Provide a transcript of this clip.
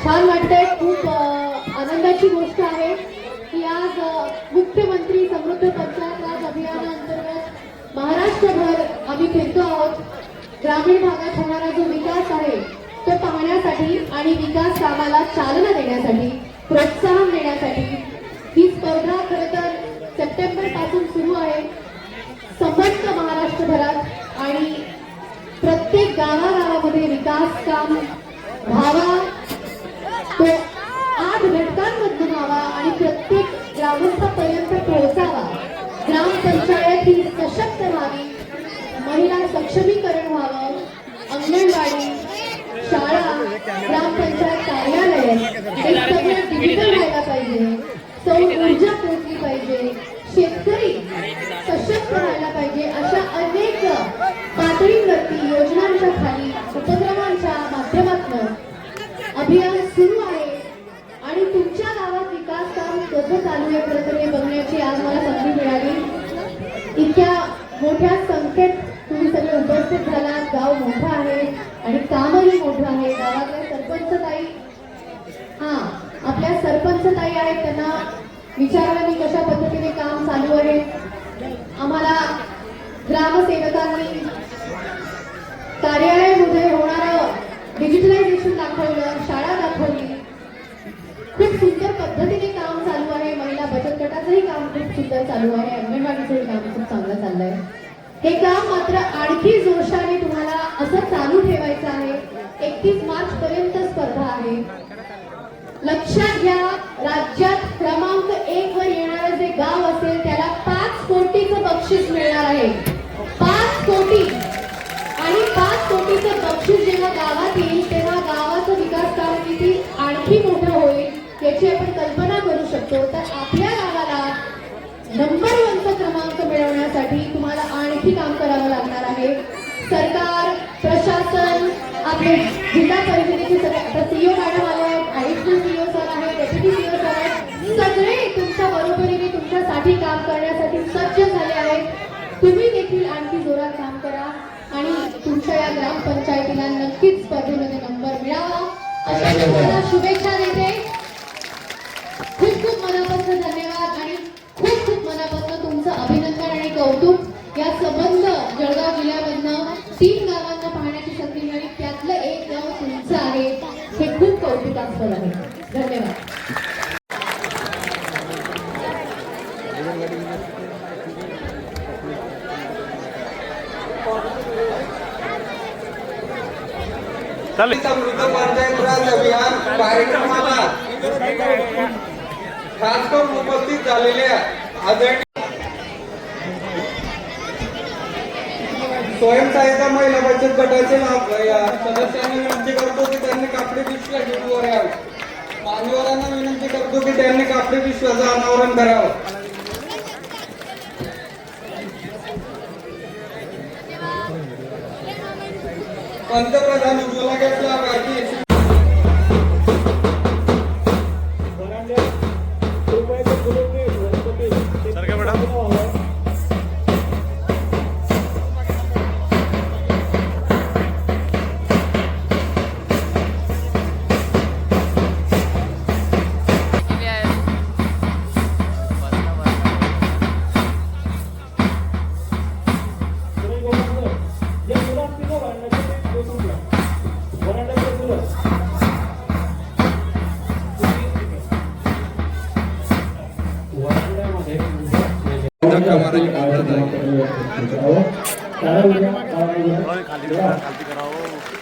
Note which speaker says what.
Speaker 1: छान वाटतंय, खूप आनंदाची गोष्ट आहे की आज मुख्यमंत्री समृद्ध पंचायत राज अभियानाअंतर्गत महाराष्ट्रभर आम्ही फिरतो आहोत. ग्रामीण भागात होणारा जो विकास आहे तो पाहण्यासाठी आणि विकास कामाला चालना देण्यासाठी, प्रोत्साहन देण्यासाठी ही स्पर्धा खरं तर सप्टेंबर पासून सुरू आहे समस्त महाराष्ट्रभरात. आणि प्रत्येक गावागावामध्ये विकास काम व्हावा, तो 8 घटकांमधून व्हावा आणि प्रत्येक ग्रामस्थापर्यंत पोहोचावा. ग्रामपंचायत ही सशक्त व्हावी, महिला सक्षमीकरण व्हावं, अंगणवाडी, शाळा, ग्रामपंचायत कार्यालय हे सगळं डिजिटल व्हायला पाहिजे, सौर ऊर्जा पोहोचली पाहिजे, शेतकरी सशक्त व्हायला पाहिजे. अशा अनेक पातळीवरती योजनांच्या खाली उपक्रमांच्या माध्यमातून अभियान सुरू आहे. आणि तुमच्या गावात विकास काम कसं चालू आहे खरं तर हे बघण्याची आज मला संधी मिळाली. इतक्या मोठ्या संख्येत तुम्ही सगळे उपस्थित झालात. गाव मोठं आहे आणि कामही मोठं आहे. गावातल्या सरपंच ताई, आपल्या सरपंच ताई आहेत, त्यांना विचारलं मी कशा पद्धतीने काम चालू आहे. आम्हाला ग्रामसेवकांनी कार्यालयामध्ये होणारं डिजिटलायझेशन दाखवलं, शाळा दाखवली. खूप सुंदर पद्धतीने काम चालू आहे. महिला बचत गटाचंही काम खूप सुंदर चालू आहे. अंगणवाडीचंही काम खूप चांगलं चाललंय. हे काम मात्र आणखी जोशाने तुम्हाला असं चालू ठेवायचं आहे. 31 मार्च पर्यंत स्पर्धा आहे. लक्षात घ्या, राज्यात क्रमांक 1 वर येणारं जे गाव असेल त्याला 5 कोटीचं बक्षीस मिळणार आहे. 5 कोटी. आणि 5 कोटीचं बक्षीस जेव्हा गावात येईल तेव्हा गावाचं विकास काम किती आणखी मोठं होईल याची आपण कल्पना करू शकतो. तर आपल्या गावाला नंबर 1चा क्रमांक मिळवण्यासाठी तुम्हाला आणखी काम करावं लागणार आहे. सरकार, प्रशासन, आपले जिल्हा परिषदेचे सीईओ मॅडम आले आहेत, ऍडिशनल सीईओ सर आहेत, डेप्युटी सीईओ सर आहेत, सगळे तुमच्या बरोबरीने तुमच्यासाठी काम करण्यासाठी सज्ज झाले आहेत. तुम्ही देखील आणखी जोरात काम करा आणि तुमच्या या ग्रामपंचायतीला नक्कीच स्पर्धेमध्ये नंबर मिळावा अशा तुम्हाला शुभेच्छा देते. खूप खूप मनापासून धन्यवाद आणि खूप खूप मनापासून तुमचं अभिनंदन आणि कौतुक. या संबंध जळगाव जिल्ह्यामधनं 3 गावांना पाहण्याची संधी मिळाली, त्यातलं एक गाव तुमचं आहे. हे खूप कौतुकास्पद आहे. धन्यवाद.
Speaker 2: समृद्ध पंचायत राज अभियान कार्यक्रमाला खास करून उपस्थित झालेल्या आदरणीय स्वयंसहायता महिला बचत गटाचे सदस्यांना विनंती करतो की त्यांनी कापडी पिशव्या घेऊन वर यावं. मान्यवरांना विनंती करतो की त्यांनी कापडी पिशव्याचं अनावरण करावं. पंतप्रधान उज्ज्वला गॅस लाभार्थी
Speaker 3: खाली कराओ.